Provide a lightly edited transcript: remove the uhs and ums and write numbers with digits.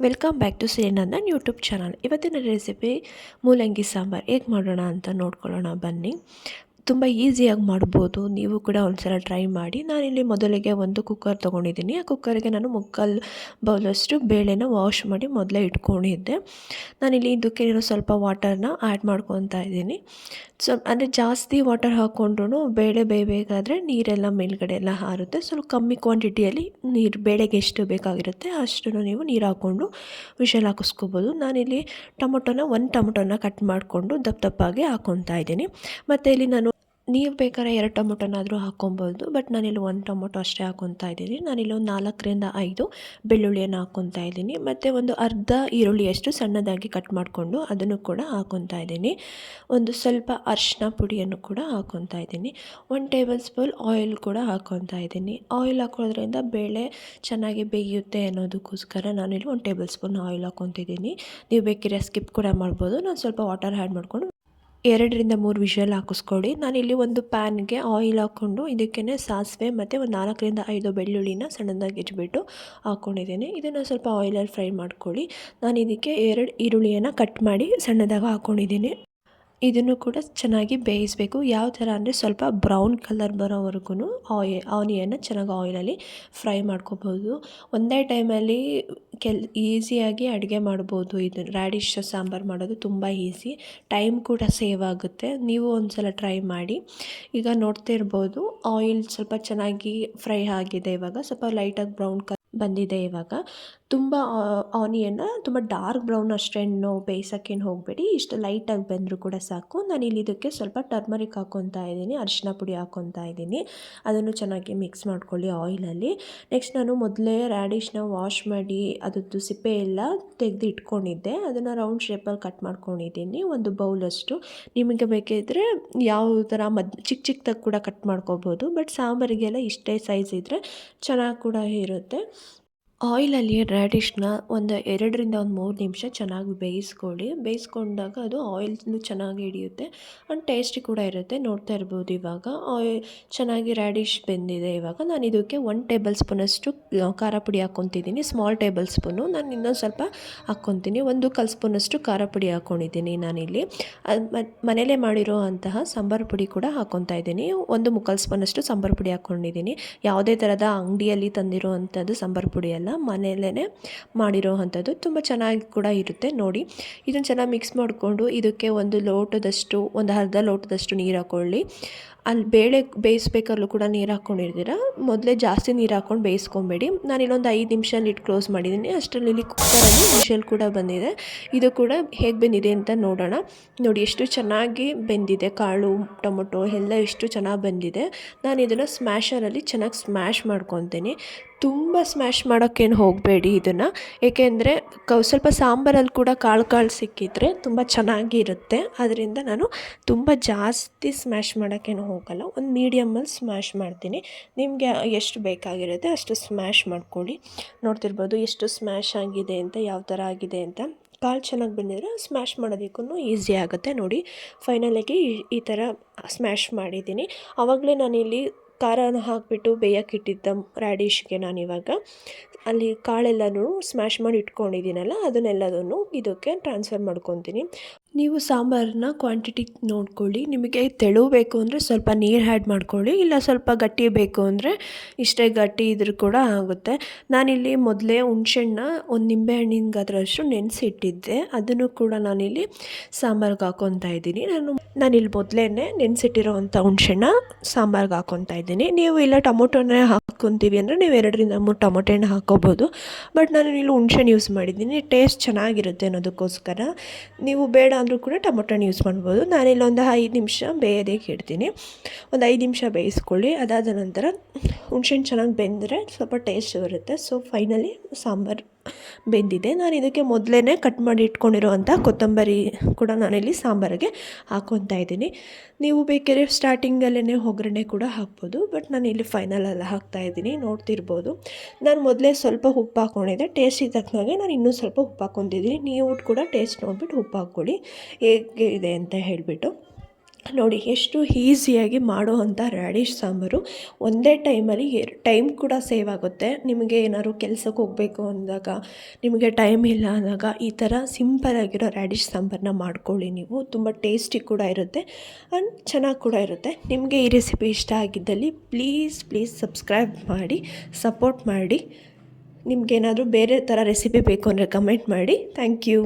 Welcome back to Shrinandan YouTube channel. ಇವತ್ತಿನ recipe ಮೂಲಂಗಿ ಸಾಂಬಾರು ಹೇಗೆ ಮಾಡೋಣ ಅಂತ ನೋಡ್ಕೊಳ್ಳೋಣ ಬನ್ನಿ. ತುಂಬ ಈಸಿಯಾಗಿ ಮಾಡ್ಬೋದು, ನೀವು ಕೂಡ ಒಂದ್ಸಲ ಟ್ರೈ ಮಾಡಿ. ನಾನಿಲ್ಲಿ ಮೊದಲಿಗೆ ಒಂದು ಕುಕ್ಕರ್ ತೊಗೊಂಡಿದ್ದೀನಿ. ಆ ಕುಕ್ಕರ್ಗೆ ನಾನು ಮುಕ್ಕಾಲು ಬೌಲಷ್ಟು ಬೇಳೆನ ವಾಶ್ ಮಾಡಿ ಮೊದಲೇ ಇಟ್ಕೊಂಡಿದ್ದೆ. ನಾನಿಲ್ಲಿ ಇದಕ್ಕೆ ಸ್ವಲ್ಪ ವಾಟರ್ನ ಆ್ಯಡ್ ಮಾಡ್ಕೊತಾ ಇದ್ದೀನಿ. ಅಂದರೆ ಜಾಸ್ತಿ ವಾಟರ್ ಹಾಕ್ಕೊಂಡ್ರೂ ಬೇಳೆ ಬೇಯಬೇಕಾದ್ರೆ ನೀರೆಲ್ಲ ಮೇಲ್ಗಡೆ ಎಲ್ಲ ಹಾರುತ್ತೆ. ಸ್ವಲ್ಪ ಕಮ್ಮಿ ಕ್ವಾಂಟಿಟಿಯಲ್ಲಿ ನೀರು ಬೇಳೆಗೆ ಎಷ್ಟು ಬೇಕಾಗಿರುತ್ತೆ ಅಷ್ಟು ನೀವು ನೀರು ಹಾಕ್ಕೊಂಡು ವಿಷಲ್ ಹಾಕಿಸ್ಕೋಬೋದು. ನಾನಿಲ್ಲಿ ಒಂದು ಟೊಮೊಟೊನ ಕಟ್ ಮಾಡಿಕೊಂಡು ದಪ್ಪ ದಪ್ಪಾಗಿ ಹಾಕ್ಕೊತಾ ಇದ್ದೀನಿ. ಮತ್ತು ಇಲ್ಲಿ ನಾನು ನೀವು ಬೇಕಾದ್ರೆ 2 ಟೊಮೊಟೊನಾದರೂ ಹಾಕ್ಕೊಬೋದು, ಬಟ್ ನಾನಿಲ್ಲಿ 1 ಟೊಮೊಟೊ ಅಷ್ಟೇ ಹಾಕ್ಕೊತಾ ಇದ್ದೀನಿ. ನಾನಿಲ್ಲಿ ಒಂದು 4ರಿಂದ 5 ಬೆಳ್ಳುಳ್ಳಿಯನ್ನು ಹಾಕ್ಕೊತಾ ಇದ್ದೀನಿ. ಮತ್ತು ಒಂದು ಅರ್ಧ ಈರುಳ್ಳಿಯಷ್ಟು ಸಣ್ಣದಾಗಿ ಕಟ್ ಮಾಡಿಕೊಂಡು ಅದನ್ನು ಕೂಡ ಹಾಕ್ಕೊತಾ ಇದ್ದೀನಿ. ಒಂದು ಸ್ವಲ್ಪ ಅರಿಶಿನ ಪುಡಿಯನ್ನು ಕೂಡ ಹಾಕ್ಕೊತಾ ಇದ್ದೀನಿ. 1 ಟೇಬಲ್ ಸ್ಪೂನ್ ಆಯಿಲ್ ಕೂಡ ಹಾಕ್ಕೊತಾ ಇದ್ದೀನಿ. ಆಯಿಲ್ ಹಾಕೋದ್ರಿಂದ ಬೇಳೆ ಚೆನ್ನಾಗಿ ಬೇಯುತ್ತೆ ಅನ್ನೋದಕ್ಕೋಸ್ಕರ ನಾನಿಲ್ಲಿ 1 ಟೇಬಲ್ ಸ್ಪೂನ್ ಆಯಿಲ್ ಹಾಕ್ಕೊತಿದ್ದೀನಿ. ನೀವು ಬೇಕಿದ್ರೆ ಸ್ಕಿಪ್ ಕೂಡ ಮಾಡ್ಬೋದು. ನಾನು ಸ್ವಲ್ಪ ವಾಟರ್ ಆ್ಯಡ್ ಮಾಡಿಕೊಂಡು 2ರಿಂದ 3 ವಿಷಲ್ ಹಾಕಿಸ್ಕೊಳ್ಳಿ. ನಾನಿಲ್ಲಿ ಒಂದು ಪ್ಯಾನ್ಗೆ ಆಯಿಲ್ ಹಾಕ್ಕೊಂಡು ಇದಕ್ಕೇ ಸಾಸಿವೆ ಮತ್ತು ಒಂದು 4ರಿಂದ 5 ಬೆಳ್ಳುಳ್ಳಿನ ಸಣ್ಣದಾಗಿ ಹೆಚ್ಚಿಬಿಟ್ಟು ಹಾಕ್ಕೊಂಡಿದ್ದೀನಿ. ಇದನ್ನು ಸ್ವಲ್ಪ ಆಯಿಲಲ್ಲಿ ಫ್ರೈ ಮಾಡ್ಕೊಳ್ಳಿ. ನಾನು ಇದಕ್ಕೆ 2 ಈರುಳ್ಳಿಯನ್ನು ಕಟ್ ಮಾಡಿ ಸಣ್ಣದಾಗಿ ಹಾಕ್ಕೊಂಡಿದ್ದೀನಿ. ಇದನ್ನು ಕೂಡ ಚೆನ್ನಾಗಿ ಬೇಯಿಸಬೇಕು. ಯಾವ ಥರ ಅಂದರೆ ಸ್ವಲ್ಪ ಬ್ರೌನ್ ಕಲರ್ ಬರೋವರೆಗೂ ಆನಿಯನ್ನ ಚೆನ್ನಾಗಿ ಆಯಿಲಲ್ಲಿ ಫ್ರೈ ಮಾಡ್ಕೋಬೋದು. ಒಂದೇ ಟೈಮಲ್ಲಿ ಈಸಿಯಾಗಿ ಅಡುಗೆ ಮಾಡ್ಬೋದು. ಇದು ರ್ಯಾಡಿಶ್ ಸಾಂಬಾರು ಮಾಡೋದು ತುಂಬ ಈಸಿ, ಟೈಮ್ ಕೂಡ ಸೇವ್ ಆಗುತ್ತೆ. ನೀವು ಒಂದು ಸಲ ಟ್ರೈ ಮಾಡಿ. ಈಗ ನೋಡ್ತಾ ಇರ್ಬೋದು ಆಯಿಲ್ ಸ್ವಲ್ಪ ಚೆನ್ನಾಗಿ ಫ್ರೈ ಆಗಿದೆ. ಇವಾಗ ಸ್ವಲ್ಪ ಲೈಟಾಗಿ ಬ್ರೌನ್ ಬಂದಿದೆ. ಇವಾಗ ತುಂಬ ಆನಿಯನ್ನ ತುಂಬ ಡಾರ್ಕ್ ಬ್ರೌನ್ ಅಷ್ಟೇನು ಬೇಯಿಸೋಕ್ಕೇನು ಹೋಗಬೇಡಿ, ಇಷ್ಟು ಲೈಟಾಗಿ ಬಂದರೂ ಕೂಡ ಸಾಕು. ನಾನಿಲ್ಲಿ ಇದಕ್ಕೆ ಸ್ವಲ್ಪ ಟರ್ಮರಿಕ್ ಹಾಕ್ಕೊತಾ ಇದ್ದೀನಿ, ಅರಿಶಿನ ಪುಡಿ ಹಾಕ್ಕೊತಾ ಇದ್ದೀನಿ. ಅದನ್ನು ಚೆನ್ನಾಗಿ ಮಿಕ್ಸ್ ಮಾಡ್ಕೊಳ್ಳಿ ಆಯಿಲಲ್ಲಿ. ನೆಕ್ಸ್ಟ್ ನಾನು ಮೊದಲೇ ರ್ಯಾಡಿಶ್ನ ವಾಶ್ ಮಾಡಿ ಅದರದ್ದು ಸಿಪ್ಪೆ ಎಲ್ಲ ತೆಗೆದು ಇಟ್ಕೊಂಡಿದ್ದೆ. ಅದನ್ನು ರೌಂಡ್ ಶೇಪಲ್ಲಿ ಕಟ್ ಮಾಡ್ಕೊಂಡಿದ್ದೀನಿ, ಒಂದು ಬೌಲಷ್ಟು. ನಿಮಗೆ ಬೇಕಿದ್ದರೆ ಯಾವ ಥರ ಚಿಕ್ಕ ಚಿಕ್ಕದಾಗಿ ಕೂಡ ಕಟ್ ಮಾಡ್ಕೋಬೋದು, ಬಟ್ ಸಾಂಬಾರಿಗೆಲ್ಲ ಇಷ್ಟೇ ಸೈಜ್ ಇದ್ದರೆ ಚೆನ್ನಾಗಿ ಕೂಡ ಇರುತ್ತೆ. ಆಯಿಲಲ್ಲಿ ರ್ಯಾಡಿಶ್ನ ಒಂದು 2ರಿಂದ 3 ನಿಮಿಷ ಚೆನ್ನಾಗಿ ಬೇಯಿಸ್ಕೊಂಡಾಗ ಅದು ಆಯಿಲ್ನು ಚೆನ್ನಾಗಿ ಹಿಡಿಯುತ್ತೆ ಆ್ಯಂಡ್ ಟೇಸ್ಟಿ ಕೂಡ ಇರುತ್ತೆ. ನೋಡ್ತಾ ಇರ್ಬೋದು ಇವಾಗ ಚೆನ್ನಾಗಿ ರ್ಯಾಡಿಶ್ ಬೆಂದಿದೆ. ಇವಾಗ ನಾನು ಇದಕ್ಕೆ 1 ಟೇಬಲ್ ಸ್ಪೂನಷ್ಟು ಖಾರ ಪುಡಿ ಹಾಕ್ಕೊತಿದ್ದೀನಿ, ಸ್ಮಾಲ್ ಟೇಬಲ್ ಸ್ಪೂನು. ನಾನು ಇನ್ನೊಂದು ಸ್ವಲ್ಪ ಹಾಕ್ಕೊತೀನಿ. 1 ಸ್ಪೂನಷ್ಟು ಖಾರ ಪುಡಿ ಹಾಕ್ಕೊಂಡಿದ್ದೀನಿ ನಾನಿಲ್ಲಿ. ಮನೇಲೇ ಮಾಡಿರೋ ಅಂತಹ ಸಾಂಬಾರು ಪುಡಿ ಕೂಡ ಹಾಕ್ಕೊತಾ ಇದ್ದೀನಿ. 1 ಸ್ಪೂನಷ್ಟು ಸಾಂಬಾರು ಪುಡಿ ಹಾಕ್ಕೊಂಡಿದ್ದೀನಿ. ಯಾವುದೇ ಥರದ ಅಂಗಡಿಯಲ್ಲಿ ತಂದಿರೋ ಅಂಥದ್ದು ಸಾಂಬಾರು ಪುಡಿ ಅಲ್ಲ, ಮನೆಯಲ್ಲೇ ಮಾಡಿರೋ ಅಂಥದ್ದು. ತುಂಬ ಚೆನ್ನಾಗಿ ಕೂಡ ಇರುತ್ತೆ. ನೋಡಿ, ಇದನ್ನು ಚೆನ್ನಾಗಿ ಮಿಕ್ಸ್ ಮಾಡಿಕೊಂಡು ಇದಕ್ಕೆ ಒಂದು ಅರ್ಧ ಲೋಟದಷ್ಟು ನೀರು ಹಾಕ್ಕೊಳ್ಳಿ. ಅಲ್ಲಿ ಬೇಳೆ ಬೇಯಿಸ್ಬೇಕಾದ್ರೂ ಕೂಡ ನೀರು ಹಾಕ್ಕೊಂಡಿರ್ತೀರ, ಮೊದಲೇ ಜಾಸ್ತಿ ನೀರು ಹಾಕ್ಕೊಂಡು ಬೇಯಿಸ್ಕೊಬೇಡಿ. ನಾನಿಲ್ಲೊಂದು 5 ನಿಮಿಷ ಲಿಡ್ ಕ್ಲೋಸ್ ಮಾಡಿದ್ದೀನಿ. ಅಷ್ಟರಲ್ಲಿ ಕುಕ್ಕರಲ್ಲಿ ವಿಷಲ್ ಕೂಡ ಬಂದಿದೆ. ಇದು ಕೂಡ ಹೇಗೆ ಬಂದಿದೆ ಅಂತ ನೋಡೋಣ. ನೋಡಿ ಎಷ್ಟು ಚೆನ್ನಾಗಿ ಬೆಂದಿದೆ, ಕಾಳು ಟೊಮೊಟೊ ಎಲ್ಲ ಎಷ್ಟು ಚೆನ್ನಾಗಿ ಬಂದಿದೆ. ನಾನು ಇದನ್ನು ಸ್ಮ್ಯಾಶರಲ್ಲಿ ಚೆನ್ನಾಗಿ ಸ್ಮ್ಯಾಶ್ ಮಾಡ್ಕೊತೀನಿ. ತುಂಬ ಸ್ಮ್ಯಾಶ್ ಮಾಡೋಕ್ಕೇನು ಹೋಗಬೇಡಿ ಇದನ್ನು, ಏಕೆಂದರೆ ಸ್ವಲ್ಪ ಸಾಂಬಾರಲ್ಲಿ ಕೂಡ ಕಾಳು ಸಿಕ್ಕಿದರೆ ತುಂಬ ಚೆನ್ನಾಗಿರುತ್ತೆ. ಅದರಿಂದ ನಾನು ತುಂಬ ಜಾಸ್ತಿ ಸ್ಮ್ಯಾಶ್ ಮಾಡೋಕ್ಕೇನು ಹೋಗಲ್ಲ, ಒಂದು ಮೀಡಿಯಮಲ್ಲಿ ಸ್ಮ್ಯಾಶ್ ಮಾಡ್ತೀನಿ. ನಿಮಗೆ ಎಷ್ಟು ಬೇಕಾಗಿರುತ್ತೆ ಅಷ್ಟು ಸ್ಮ್ಯಾಶ್ ಮಾಡ್ಕೊಳ್ಳಿ. ನೋಡ್ತಿರ್ಬೋದು ಎಷ್ಟು ಸ್ಮ್ಯಾಶ್ ಆಗಿದೆ ಅಂತ, ಯಾವ ಥರ ಆಗಿದೆ ಅಂತ. ಕಾಳು ಚೆನ್ನಾಗಿ ಬಂದಿದ್ರೆ ಸ್ಮ್ಯಾಶ್ ಮಾಡೋದಕ್ಕೂ ಈಸಿ ಆಗುತ್ತೆ. ನೋಡಿ, ಫೈನಲಿಗೆ ಈ ಥರ ಸ್ಮ್ಯಾಶ್ ಮಾಡಿದ್ದೀನಿ. ಆವಾಗಲೇ ನಾನಿಲ್ಲಿ ಖಾರನ ಹಾಕಿಬಿಟ್ಟು ಬೇಯಕ್ಕಿಟ್ಟಿದ್ದ ರ್ಯಾಡಿಶ್ಗೆ ನಾನಿವಾಗ ಅಲ್ಲಿ ಕಾಳೆಲ್ಲನೂ ಸ್ಮ್ಯಾಶ್ ಮಾಡಿ ಇಟ್ಕೊಂಡಿದ್ದೀನಲ್ಲ, ಅದನ್ನೆಲ್ಲದನ್ನು ಇದಕ್ಕೆ ಟ್ರಾನ್ಸ್ಫರ್ ಮಾಡ್ಕೊತೀನಿ. ನೀವು ಸಾಂಬಾರನ್ನ ಕ್ವಾಂಟಿಟಿ ನೋಡ್ಕೊಳ್ಳಿ. ನಿಮಗೆ ತೆಳು ಬೇಕು ಅಂದರೆ ಸ್ವಲ್ಪ ನೀರು ಆ್ಯಡ್ ಮಾಡ್ಕೊಳ್ಳಿ, ಇಲ್ಲ ಸ್ವಲ್ಪ ಗಟ್ಟಿ ಬೇಕು ಅಂದರೆ ಇಷ್ಟೇ ಗಟ್ಟಿ ಇದ್ರೂ ಕೂಡ ಆಗುತ್ತೆ. ನಾನಿಲ್ಲಿ ಮೊದಲೇ ಹುಣ್ಸೆಹಣ್ಣ ಒಂದು ನಿಂಬೆಹಣ್ಣಿನ ಗಾತ್ರಷ್ಟು ನೆನೆಸಿಟ್ಟಿದ್ದೆ, ಅದನ್ನು ಕೂಡ ನಾನಿಲ್ಲಿ ಸಾಂಬಾರಿಗೆ ಹಾಕ್ಕೊತಾ ಇದ್ದೀನಿ. ನಾನಿಲ್ಲಿ ಮೊದಲೇ ನೆನೆಸಿಟ್ಟಿರೋವಂಥ ಹುಣ್ಸೆಹಣ್ಣ ಸಾಂಬಾರಿಗೆ ಹಾಕ್ಕೊತಾ ಇದ್ದೀನಿ. ನೀವು ಇಲ್ಲ ಟೊಮೊಟೊನೇ ಹಾಕ್ಕೊತೀವಿ ಅಂದರೆ ನೀವು 2ರಿಂದ 3 ಟೊಮೊಟೊನ ಹಾಕ್ಕೋಬೋದು, ಬಟ್ ನಾನು ಇಲ್ಲಿ ಹುಣ್ಸೆಹಣ್ಣು ಯೂಸ್ ಮಾಡಿದ್ದೀನಿ, ಟೇಸ್ಟ್ ಚೆನ್ನಾಗಿರುತ್ತೆ ಅನ್ನೋದಕ್ಕೋಸ್ಕರ. ನೀವು ಬೇಡ ಅಂದರೂ ಕೂಡ ಟೊಮೊಟೊನ ಯೂಸ್ ಮಾಡ್ಬೋದು. ನಾನಿಲ್ಲೊಂದು 5 ನಿಮಿಷ ಬೇಯೋದಕ್ಕೆ ಇಡ್ತೀನಿ. ಒಂದು 5 ನಿಮಿಷ ಬೇಯಿಸ್ಕೊಳ್ಳಿ. ಅದಾದ ನಂತರ ಹುಣ್ಸೆಹಣ್ಣು ಚೆನ್ನಾಗಿ ಬೆಂದರೆ ಸ್ವಲ್ಪ ಟೇಸ್ಟ್ ಬರುತ್ತೆ. ಸೊ ಫೈನಲಿ ಸಾಂಬಾರು ಬೆಂದಿದೆ. ನಾನು ಇದಕ್ಕೆ ಮೊದಲೇ ಕಟ್ ಮಾಡಿ ಇಟ್ಕೊಂಡಿರೋವಂಥ ಕೊತ್ತಂಬರಿ ಕೂಡ ನಾನಿಲ್ಲಿ ಸಾಂಬಾರಿಗೆ ಹಾಕ್ಕೊತಾ ಇದ್ದೀನಿ. ನೀವು ಬೇಕಾದ್ರೆ ಸ್ಟಾರ್ಟಿಂಗಲ್ಲೇ ಒಗ್ಗರಣೆ ಕೂಡ ಹಾಕ್ಬೋದು, ಬಟ್ ನಾನು ಇಲ್ಲಿ ಫೈನಲಲ್ಲಿ ಹಾಕ್ತಾಯಿದ್ದೀನಿ. ನೋಡ್ತಿರ್ಬೋದು ನಾನು ಮೊದಲೇ ಸ್ವಲ್ಪ ಉಪ್ಪು ಹಾಕ್ಕೊಂಡಿದ್ದೆ, ಟೇಸ್ಟಿಗೆ ತಕ್ಕನಾಗೆ ನಾನು ಇನ್ನೂ ಸ್ವಲ್ಪ ಉಪ್ಪು ಹಾಕ್ಕೊತಿದ್ದೀನಿ. ನೀವು ಕೂಡ ಟೇಸ್ಟ್ ನೋಡಿಬಿಟ್ಟು ಉಪ್ಪು ಹಾಕ್ಕೊಳ್ಳಿ ಹೇಗೆ ಇದೆ ಅಂತ ಹೇಳಿಬಿಟ್ಟು. ನೋಡಿ ಎಷ್ಟು ಈಸಿಯಾಗಿ ಮಾಡುವಂಥ ರ್ಯಾಡಿಶ್ ಸಾಂಬಾರು. ಒಂದೇ ಟೈಮಲ್ಲಿ ಟೈಮ್ ಕೂಡ ಸೇವ್ ಆಗುತ್ತೆ. ನಿಮಗೆ ಏನಾದ್ರು ಕೆಲ್ಸಕ್ಕೆ ಹೋಗಬೇಕು ಅಂದಾಗ, ನಿಮಗೆ ಟೈಮ್ ಇಲ್ಲ ಅಂದಾಗ ಈ ಥರ ಸಿಂಪಲ್ಲಾಗಿರೋ ರ್ಯಾಡಿಶ್ ಸಾಂಬಾರನ್ನ ಮಾಡ್ಕೊಳ್ಳಿ ನೀವು. ತುಂಬ ಟೇಸ್ಟಿ ಕೂಡ ಇರುತ್ತೆ ಆ್ಯಂಡ್ ಚೆನ್ನಾಗಿ ಕೂಡ ಇರುತ್ತೆ. ನಿಮಗೆ ಈ ರೆಸಿಪಿ ಇಷ್ಟ ಆಗಿದ್ದಲ್ಲಿ ಪ್ಲೀಸ್ ಸಬ್ಸ್ಕ್ರೈಬ್ ಮಾಡಿ, ಸಪೋರ್ಟ್ ಮಾಡಿ. ನಿಮಗೇನಾದರೂ ಬೇರೆ ಥರ ರೆಸಿಪಿ ಬೇಕು ಅಂದರೆ ಕಮೆಂಟ್ ಮಾಡಿ. Thank you.